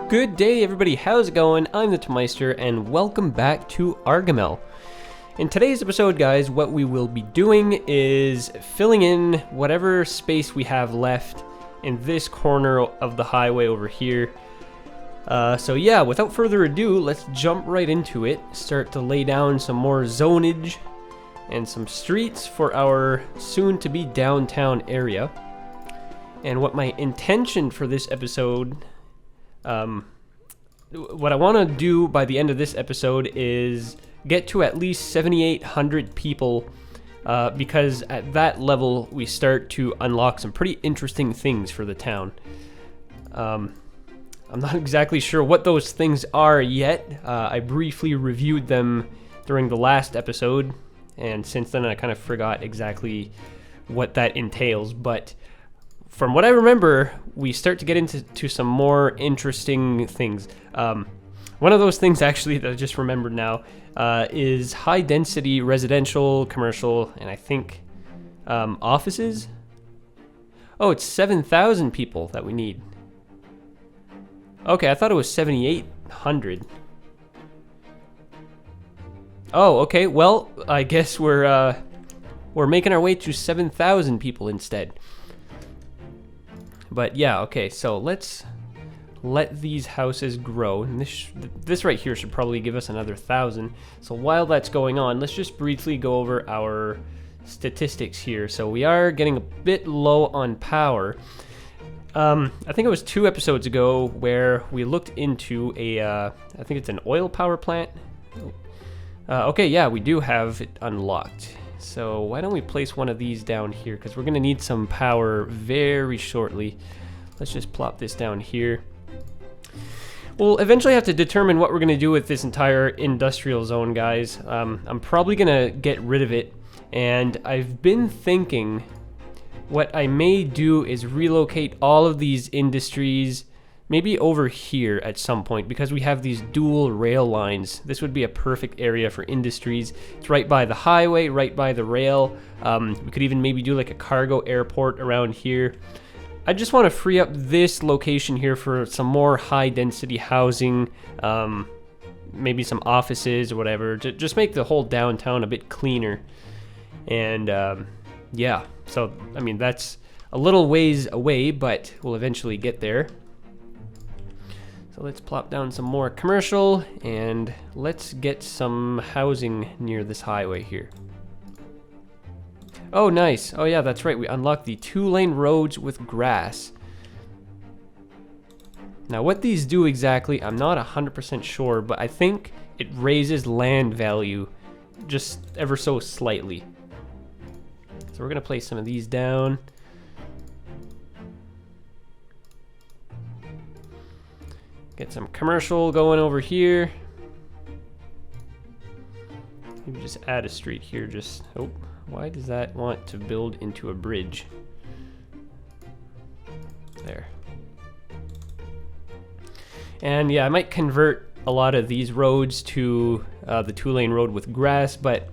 Good day, everybody. How's it going? I'm the Meister, and welcome back to Arghamel. In today's episode, guys, what we will be doing is filling in whatever space we have left in this corner of the highway over here. So yeah, without further ado, let's jump right into it. Start to lay down some more zonage and some streets for our soon-to-be downtown area. And what my intention for this episode, what I want to do by the end of this episode is get to at least 7,800 people, because at that level we start to unlock some pretty interesting things for the town. I'm not exactly sure what those things are yet. I briefly reviewed them during the last episode, and since then I kind of forgot exactly what that entails, but from what I remember, we start to get into some more interesting things. One of those things, actually, that I just remembered now, is high-density residential, commercial, and I think offices. Oh, it's 7,000 people that we need. Okay, I thought it was 7,800. Oh, okay. Well, I guess we're making our way to 7,000 people instead. But yeah, okay, so let's let these houses grow. And this right here should probably give us another 1,000. So while that's going on, let's just briefly go over our statistics here. So we are getting a bit low on power. I think it was 2 episodes ago where we looked into I think it's an oil power plant. Okay, yeah, we do have it unlocked. So why don't we place one of these down here, because we're going to need some power very shortly. Let's just plop this down here. We'll eventually have to determine what we're going to do with this entire industrial zone, guys. I'm probably going to get rid of it, and I've been thinking what I may do is relocate all of these industries maybe over here at some point, because we have these dual rail lines. This would be a perfect area for industries. It's right by the highway, right by the rail. We could even maybe do like a cargo airport around here. I just want to free up this location here for some more high density housing, maybe some offices or whatever, to just make the whole downtown a bit cleaner. And yeah, so I mean, that's a little ways away, but we'll eventually get there. So let's plop down some more commercial, and let's get some housing near this highway here. Oh, nice. Oh yeah, that's right. We unlocked the 2-lane roads with grass. Now what these do exactly, I'm not 100% sure, but I think it raises land value just ever so slightly. So we're gonna place some of these down. Get some commercial going over here. Maybe just add a street here. Just, oh, why does that want to build into a bridge? There. And yeah, I might convert a lot of these roads to the 2-lane road with grass, but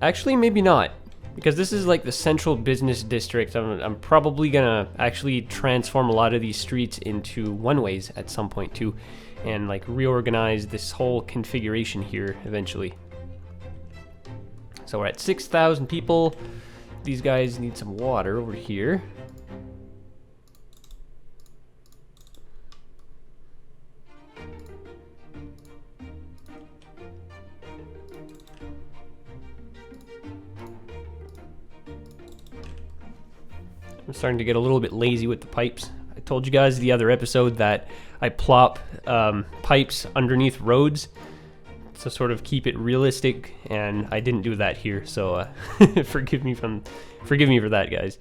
actually maybe not. Because this is like the central business district. I'm probably gonna actually transform a lot of these streets into one-ways at some point too, and like reorganize this whole configuration here eventually. So we're at 6,000 people. These guys need some water over here. I'm starting to get a little bit lazy with the pipes. I told you guys the other episode that I plop pipes underneath roads to sort of keep it realistic, and I didn't do that here, so forgive me for that, guys.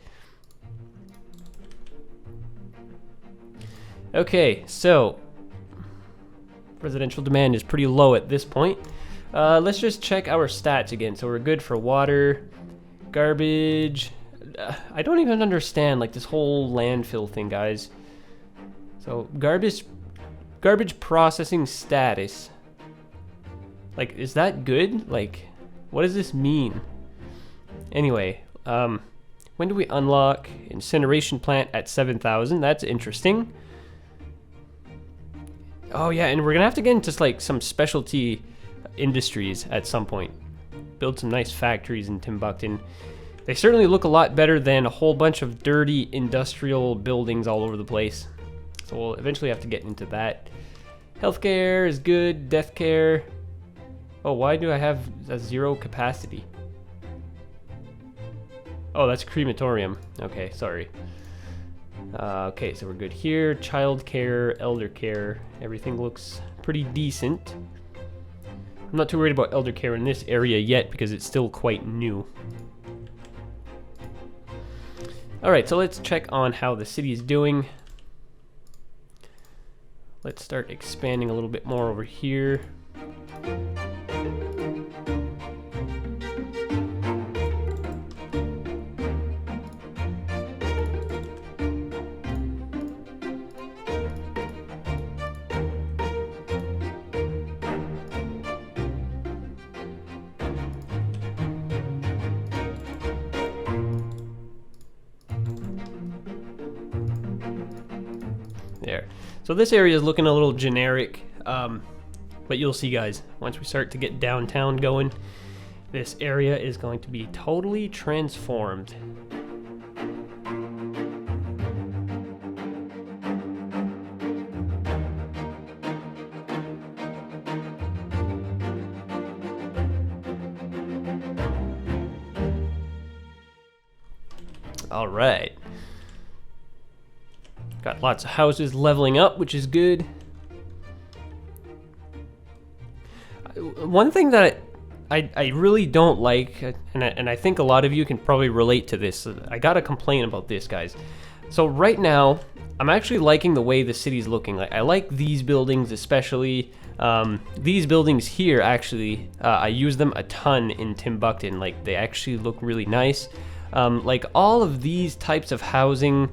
Okay, so residential demand is pretty low at this point. Let's just check our stats again. So we're good for water, garbage. I don't even understand like this whole landfill thing, guys. So garbage processing status. Like, is that good? Like, what does this mean? Anyway, when do we unlock incineration plant at 7,000? That's interesting. Oh yeah, and we're gonna have to get into like some specialty industries at some point. Build some nice factories in Timbuktu. They certainly look a lot better than a whole bunch of dirty industrial buildings all over the place. So we'll eventually have to get into that. Healthcare is good. Death care. Oh, why do I have a 0 capacity? Oh, that's crematorium. Okay, sorry. Okay, so we're good here. Child care, elder care. Everything looks pretty decent. I'm not too worried about elder care in this area yet because it's still quite new. Alright, so let's check on how the city is doing. Let's start expanding a little bit more over here. There. So this area is looking a little generic, but you'll see, guys, once we start to get downtown going, this area is going to be totally transformed. All right. Got lots of houses leveling up, which is good. One thing that I really don't like, and I think a lot of you can probably relate to this. I gotta complain about this, guys. So right now, I'm actually liking the way the city's looking. Like, I like these buildings especially. These buildings here, actually, I use them a ton in Timbuktu. Like, they actually look really nice. Like, all of these types of housing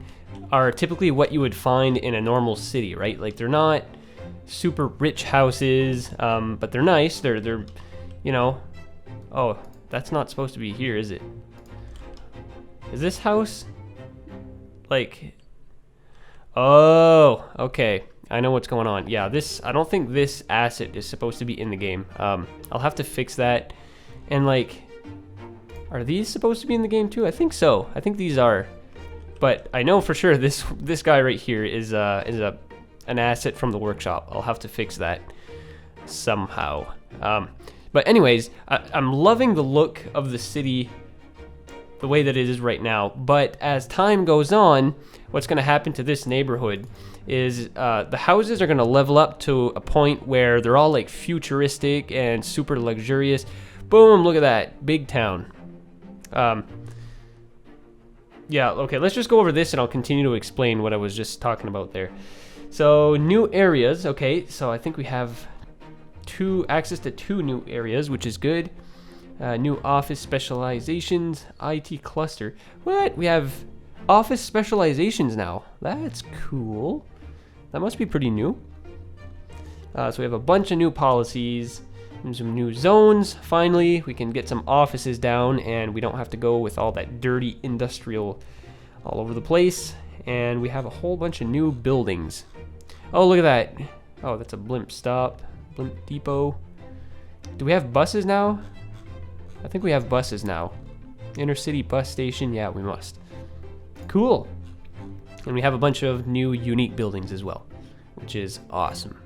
are typically what you would find in a normal city, right? Like, they're not super rich houses, but they're nice. They're, you know. Oh, that's not supposed to be here, is it? Is this house like? Oh, okay. I know what's going on. Yeah, this. I don't think this asset is supposed to be in the game. I'll have to fix that. And like, are these supposed to be in the game too? I think so. I think these are. But I know for sure this guy right here is an asset from the workshop. I'll have to fix that somehow. But anyways, I'm loving the look of the city the way that it is right now. But as time goes on, what's going to happen to this neighborhood is the houses are going to level up to a point where they're all like futuristic and super luxurious. Boom, look at that. Big town. Yeah, okay, let's just go over this and I'll continue to explain what I was just talking about there. So, new areas. Okay, so I think we have access to 2 new areas, which is good. New office specializations, IT cluster. What? We have office specializations now. That's cool. That must be pretty new. So we have a bunch of new policies and some new zones. Finally, we can get some offices down and we don't have to go with all that dirty industrial all over the place. And we have a whole bunch of new buildings. Oh, look at that. Oh, that's a blimp stop, blimp depot. Do we have buses now? I think we have buses now. Intercity bus station, yeah, we must. Cool. And we have a bunch of new unique buildings as well, which is awesome.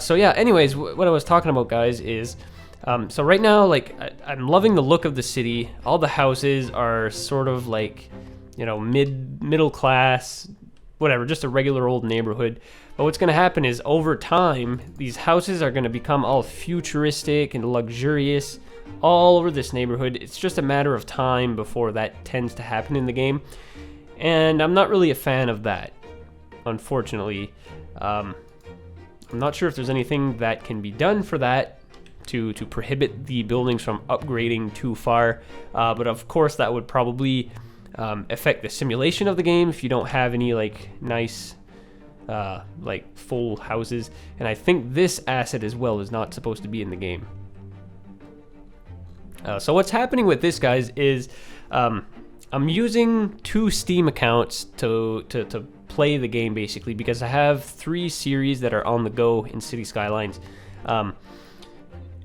So yeah, anyways, what I was talking about, guys, is so right now, like, I'm loving the look of the city. All the houses are sort of like, you know, middle class, whatever, just a regular old neighborhood. But what's going to happen is over time, these houses are going to become all futuristic and luxurious all over this neighborhood. It's just a matter of time before that tends to happen in the game. And I'm not really a fan of that, unfortunately. I'm not sure if there's anything that can be done for that to prohibit the buildings from upgrading too far. But of course, that would probably affect the simulation of the game if you don't have any like nice like full houses. And I think this asset as well is not supposed to be in the game. So what's happening with this, guys, is I'm using 2 Steam accounts to play the game basically, because I have 3 series that are on the go in City Skylines.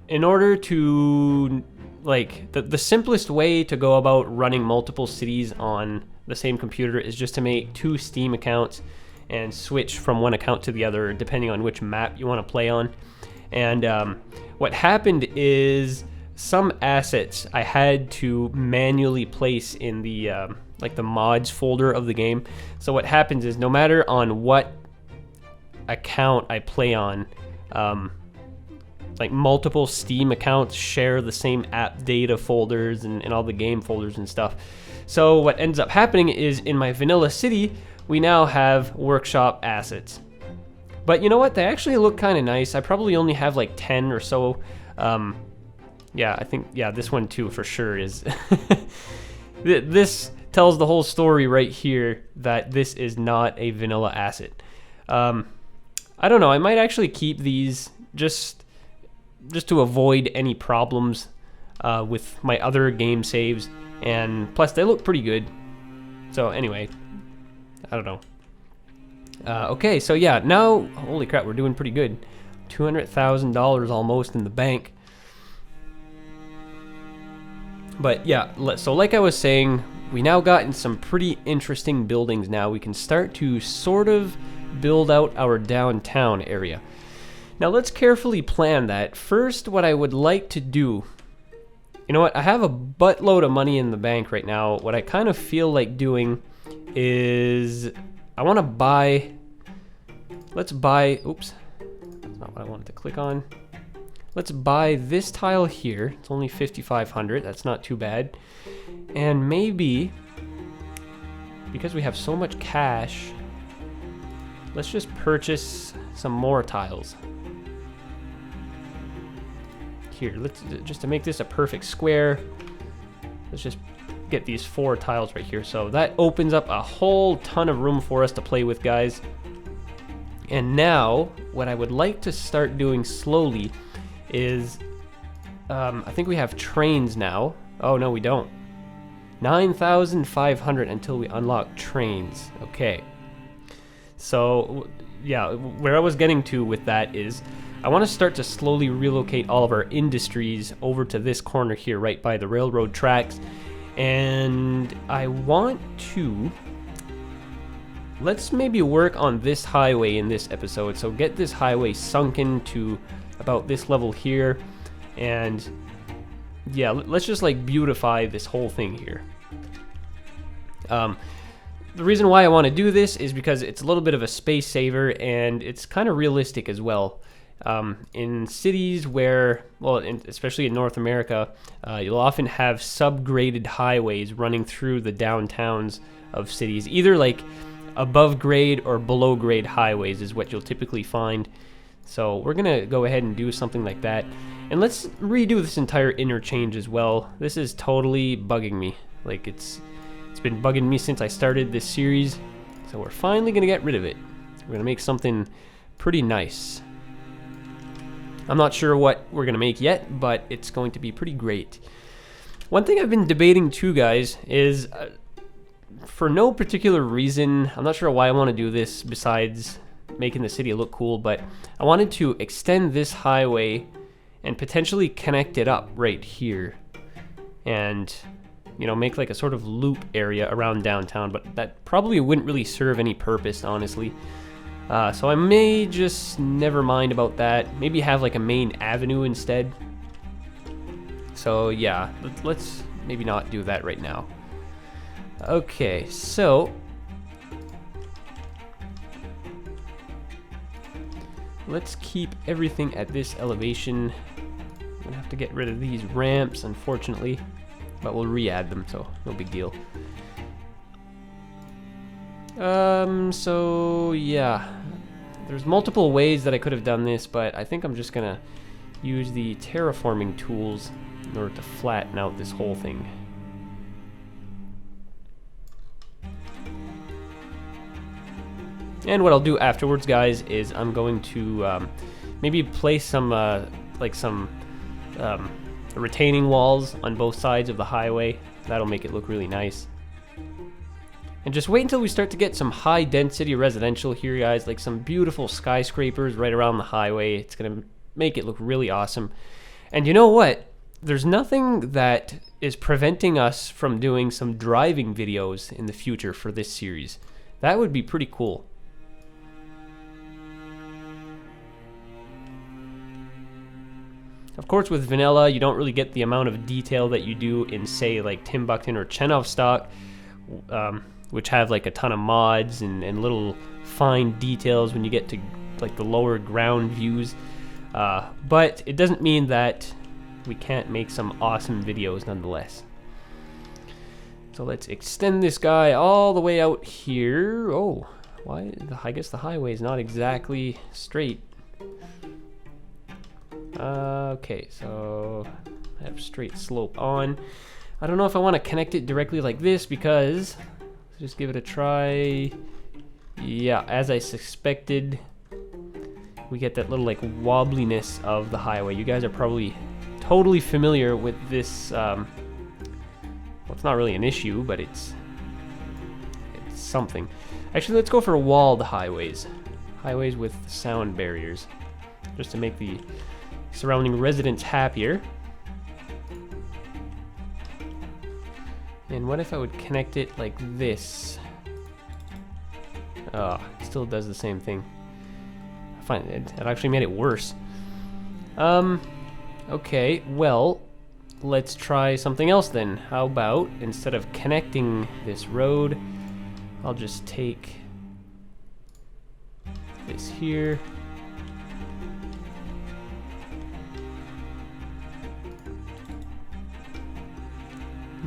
In order to, like, the simplest way to go about running multiple cities on the same computer is just to make 2 Steam accounts and switch from one account to the other depending on which map you want to play on. And what happened is some assets I had to manually place in the like the mods folder of the game. So what happens is no matter on what account I play on, like multiple Steam accounts share the same app data folders and all the game folders and stuff. So what ends up happening is in my vanilla city, we now have workshop assets. But you know what? They actually look kind of nice. I probably only have like 10 or so. Yeah, I think, yeah, this one too for sure is. This tells the whole story right here that this is not a vanilla asset. I don't know. I might actually keep these just to avoid any problems with my other game saves, and plus they look pretty good. So anyway, I don't know. Okay, so yeah, now, holy crap, we're doing pretty good. $200,000 almost in the bank. But yeah, so like I was saying, we now gotten some pretty interesting buildings now. We can start to sort of build out our downtown area. Now let's carefully plan that. First, what I would like to do, you know what, I have a buttload of money in the bank right now. What I kind of feel like doing is I want to buy, let's buy, oops, that's not what I wanted to click on. Let's buy this tile here. It's only 5,500. That's not too bad. And maybe, because we have so much cash, let's just purchase some more tiles. Here, let's just to make this a perfect square. Let's just get these 4 tiles right here. So that opens up a whole ton of room for us to play with, guys. And now, what I would like to start doing slowly is, I think we have trains now. Oh, no, we don't. 9,500 until we unlock trains. Okay. So, yeah, where I was getting to with that is I want to start to slowly relocate all of our industries over to this corner here, right by the railroad tracks. And I want to, let's maybe work on this highway in this episode. So get this highway sunken to about this level here, and yeah, let's just like beautify this whole thing here. The reason why I want to do this is because it's a little bit of a space saver, and it's kind of realistic as well. In cities where, well, especially in North America, you'll often have subgraded highways running through the downtowns of cities. Either like above grade or below grade highways is what you'll typically find. So we're gonna go ahead and do something like that. And let's redo this entire interchange as well. This is totally bugging me. Like it's been bugging me since I started this series. So we're finally gonna get rid of it. We're gonna make something pretty nice. I'm not sure what we're gonna make yet, but it's going to be pretty great. One thing I've been debating too, guys, is for no particular reason, I'm not sure why I want to do this besides making the city look cool, but I wanted to extend this highway and potentially connect it up right here and, you know, make like a sort of loop area around downtown, but that probably wouldn't really serve any purpose, honestly. So I may just never mind about that. Maybe have like a main avenue instead. So yeah, let's maybe not do that right now. Okay, so let's keep everything at this elevation. I'm gonna have to get rid of these ramps, unfortunately, but we'll re-add them, so no big deal. So yeah, there's multiple ways that I could have done this, but I think I'm just gonna use the terraforming tools in order to flatten out this whole thing. And what I'll do afterwards, guys, is I'm going to maybe place some retaining walls on both sides of the highway. That'll make it look really nice. And just wait until we start to get some high density residential here, guys, like some beautiful skyscrapers right around the highway. It's going to make it look really awesome. And you know what? There's nothing that is preventing us from doing some driving videos in the future for this series. That would be pretty cool. Of course, with vanilla, you don't really get the amount of detail that you do in, say, like Timbuktu or Chenovstock, which have like a ton of mods and little fine details when you get to like the lower ground views. But it doesn't mean that we can't make some awesome videos nonetheless. So let's extend this guy all the way out here. Oh, why? I guess the highway is not exactly straight. Okay, so I have straight slope on. I don't know if I want to connect it directly like this because, let's just give it a try. Yeah, as I suspected, we get that little like wobbliness of the highway. You guys are probably totally familiar with this. Well, it's not really an issue, but it's something. Actually, let's go for walled highways. Highways with sound barriers, just to make the surrounding residents happier. And what if I would connect it like this? Oh, it still does the same thing. I find it actually made it worse. Okay, well, let's try something else then. How about, instead of connecting this road, I'll just take this here.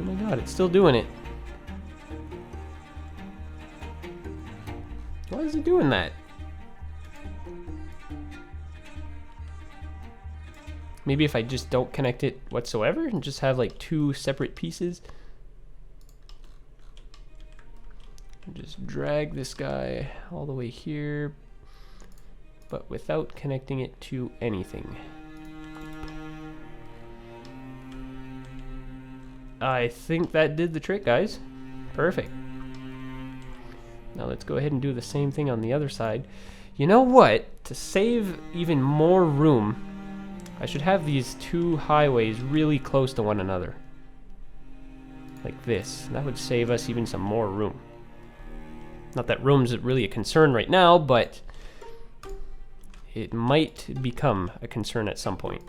Oh my god, it's still doing it. Why is it doing that? Maybe if I just don't connect it whatsoever and just have like two separate pieces. Just drag this guy all the way here, but without connecting it to anything. I think that did the trick, guys. Perfect. Now let's go ahead and do the same thing on the other side. You know what? To save even more room, I should have these two highways really close to one another. Like this. That would save us even some more room. Not that room's really a concern right now, but it might become a concern at some point.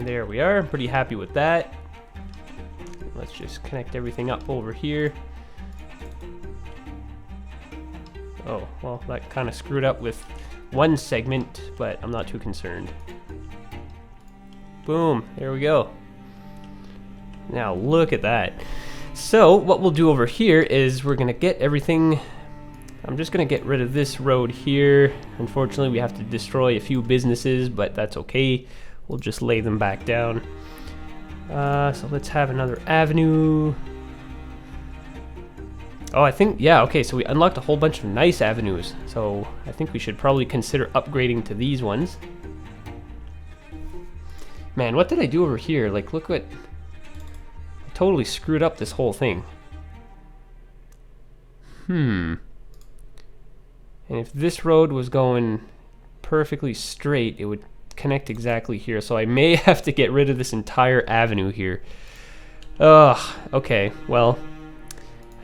There we are. I'm pretty happy with that. Let's just connect everything up over here. Oh, well, that kind of screwed up with one segment, but I'm not too concerned. Boom, there we go. Now look at that. So what we'll do over here is we're gonna get everything. I'm just gonna get rid of this road here. Unfortunately, we have to destroy a few businesses, but that's okay. We'll just lay them back down. So let's have another avenue. Oh, I think, yeah, okay, so we unlocked a whole bunch of nice avenues. So I think we should probably consider upgrading to these ones. Man, what did I do over here? Like, look what... I totally screwed up this whole thing. And if this road was going perfectly straight, it would connect exactly here, so I may have to get rid of this entire avenue here. Ugh, okay, well,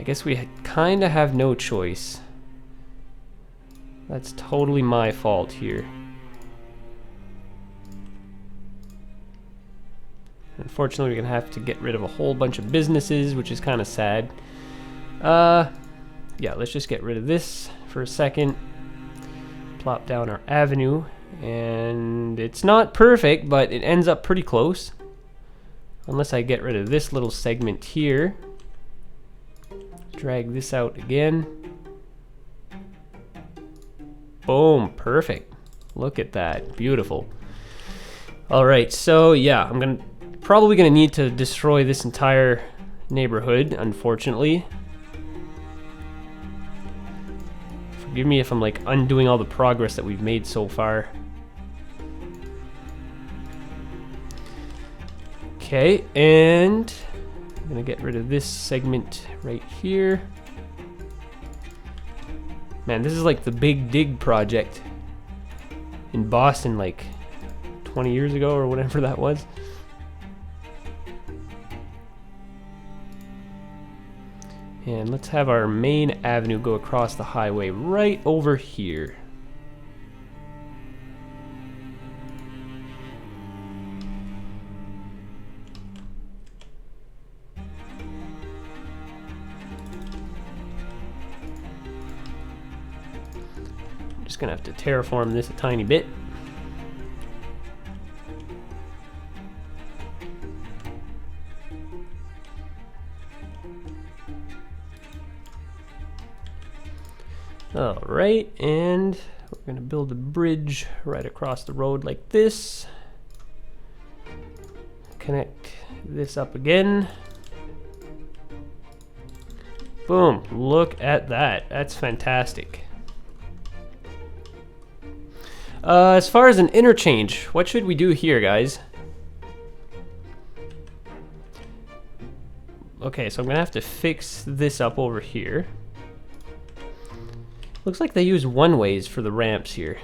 I guess we kind of have no choice. That's totally my fault here. Unfortunately, we're gonna have to get rid of a whole bunch of businesses, which is kind of sad. Yeah, let's just get rid of this for a second. Plop down our avenue. And it's not perfect, but it ends up pretty close. Unless I get rid of this little segment here. Drag this out again. Boom, perfect. Look at that, beautiful. All right, so yeah, I'm probably gonna need to destroy this entire neighborhood, unfortunately. Forgive me if I'm like undoing all the progress that we've made so far. Okay, and I'm gonna get rid of this segment right here. Man, this is like the Big Dig project in Boston like 20 years ago or whatever that was. And let's have our main avenue go across the highway right over here. I'm just gonna have to terraform this a tiny bit. All right, and we're gonna build a bridge right across the road like this. Connect this up again. Boom, look at that. That's fantastic. As far as an interchange, what should we do here, guys? Okay, so I'm gonna have to fix this up over here. Looks like they use one-ways for the ramps here.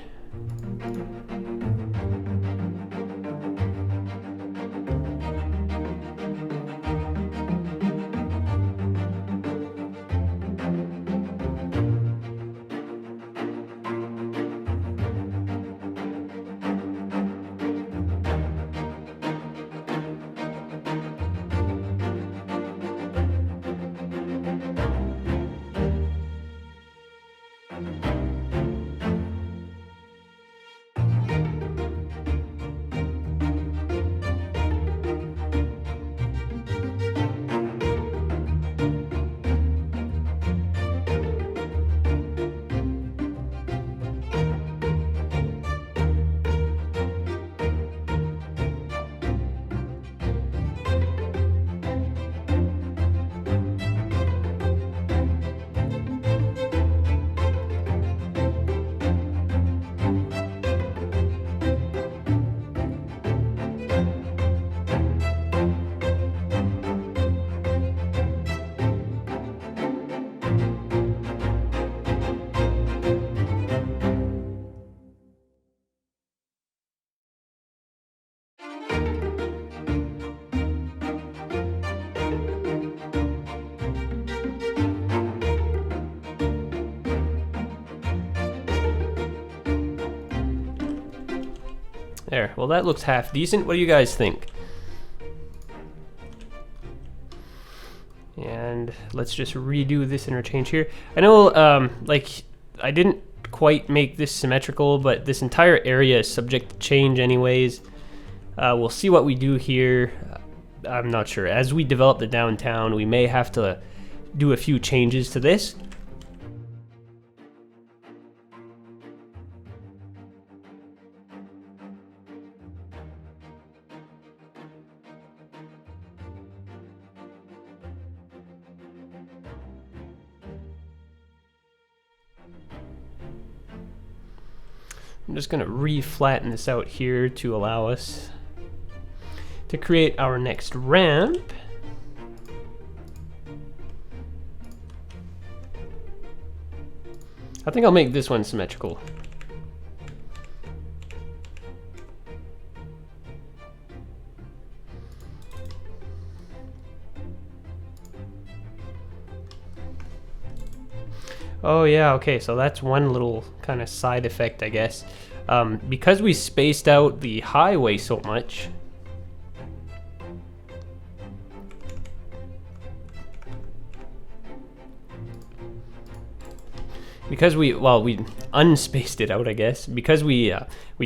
There, well that looks half decent. What do you guys think? And let's just redo this interchange here. I know, like, I didn't quite make this symmetrical, but this entire area is subject to change anyways. We'll see what we do here. I'm not sure. As we develop the downtown, we may have to do a few changes to this. I'm just going to re-flatten this out here to allow us to create our next ramp. I think I'll make this one symmetrical. Oh yeah, okay, so that's one little kind of side effect, I guess. Because we spaced out the highway so much, because we unspaced it out, I guess, because we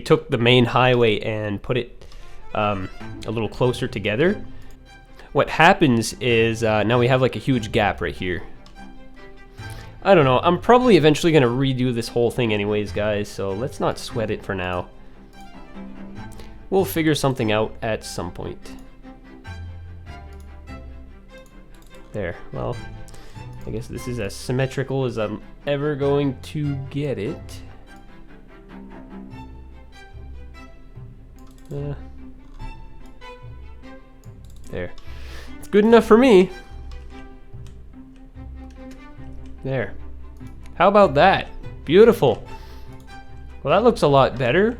took the main highway and put it a little closer together. What happens is now we have like a huge gap right here. I don't know. I'm probably eventually going to redo this whole thing anyways, guys, so let's not sweat it for now. We'll figure something out at some point. There. Well, I guess this is as symmetrical as I'm ever going to get it. There. It's good enough for me. There. How about that? Beautiful. Well, that looks a lot better.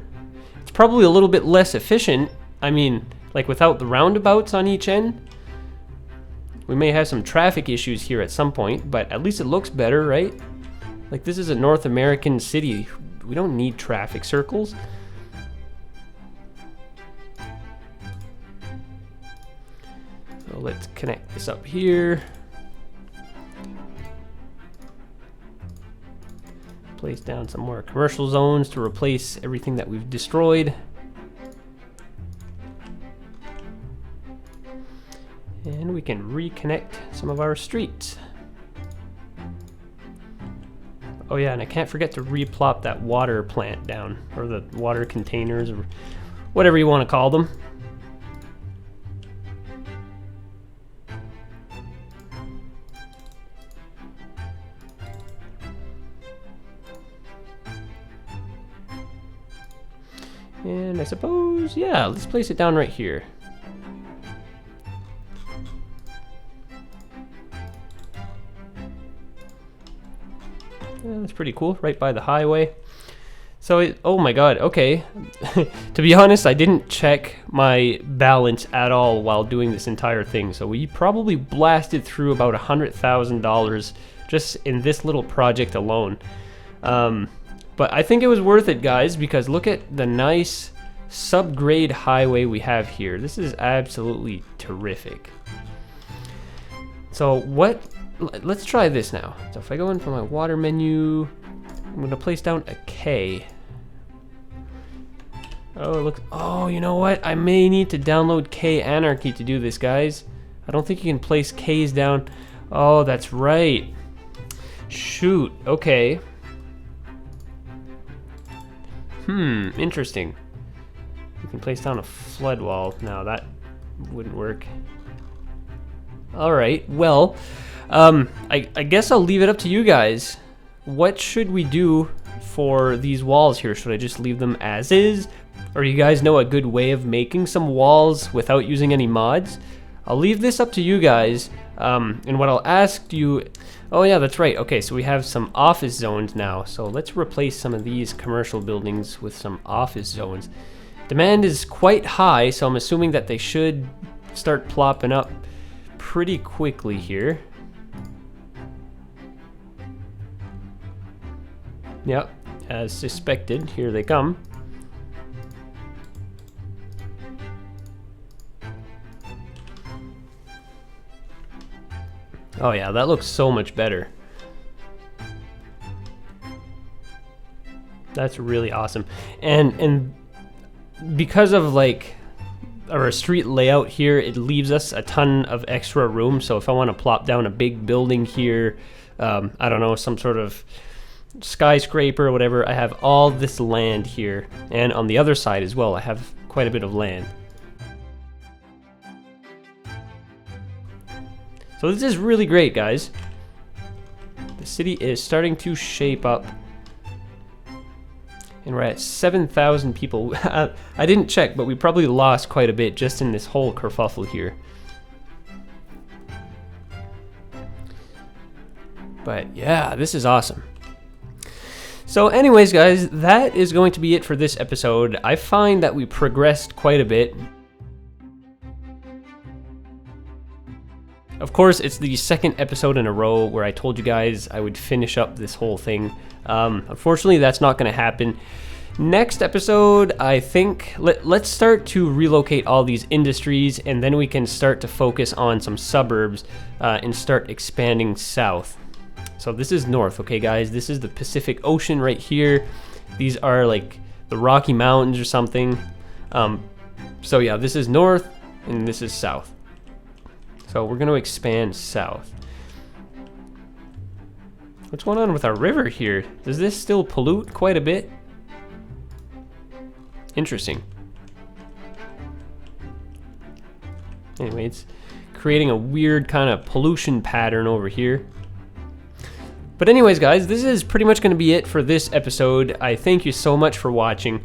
It's probably a little bit less efficient. I mean, like without the roundabouts on each end. We may have some traffic issues here at some point, but at least it looks better, right? Like, this is a North American city. We don't need traffic circles. So let's connect this up here. Place down some more commercial zones to replace everything that we've destroyed. And we can reconnect some of our streets. Oh yeah, and I can't forget to replop that water plant down, or the water containers, or whatever you want to call them. And I suppose, yeah, let's place it down right here. Yeah, that's pretty cool, right by the highway. So, oh my god, okay. To be honest, I didn't check my balance at all while doing this entire thing. So we probably blasted through about $100,000 just in this little project alone. But I think it was worth it, guys, because look at the nice subgrade highway we have here. This is absolutely terrific. So let's try this now. So if I go into my water menu, I'm going to place down a K. Oh, look. Oh, you know what? I may need to download K Anarchy to do this, guys. I don't think you can place Ks down. Oh, that's right. Shoot. Okay. Interesting. You can place down a flood wall. No, that wouldn't work. Alright, well, I guess I'll leave it up to you guys. What should we do for these walls here? Should I just leave them as is? Or you guys know a good way of making some walls without using any mods? I'll leave this up to you guys. And what I'll ask you... Oh yeah, that's right. Okay, so we have some office zones now. So let's replace some of these commercial buildings with some office zones. Demand is quite high, so I'm assuming that they should start plopping up pretty quickly here. Yep, as suspected, here they come. Oh yeah, that looks so much better. That's really awesome. And because of like our street layout here, it leaves us a ton of extra room. So if I want to plop down a big building here, I don't know, some sort of skyscraper or whatever, I have all this land here. And on the other side as well, I have quite a bit of land. So this is really great, guys. The city is starting to shape up. And we're at 7,000 people. I didn't check, but we probably lost quite a bit just in this whole kerfuffle here. But yeah, this is awesome. So anyways, guys, that is going to be it for this episode. I find that we progressed quite a bit. Of course, it's the second episode in a row where I told you guys I would finish up this whole thing. Unfortunately, that's not going to happen. Next episode, I think, let's start to relocate all these industries, and then we can start to focus on some suburbs and start expanding south. So this is north, okay, guys? This is the Pacific Ocean right here. These are like the Rocky Mountains or something. So yeah, this is north, and this is south. So we're going to expand south. What's going on with our river here? Does this still pollute quite a bit? Interesting. Anyway, it's creating a weird kind of pollution pattern over here. But anyways, guys, this is pretty much going to be it for this episode. I thank you so much for watching.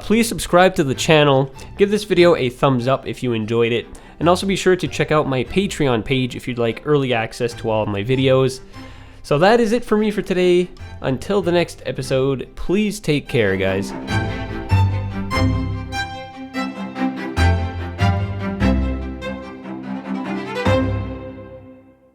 Please subscribe to the channel. Give this video a thumbs up if you enjoyed it. And also be sure to check out my Patreon page if you'd like early access to all of my videos. So that is it for me for today. Until the next episode, please take care, guys.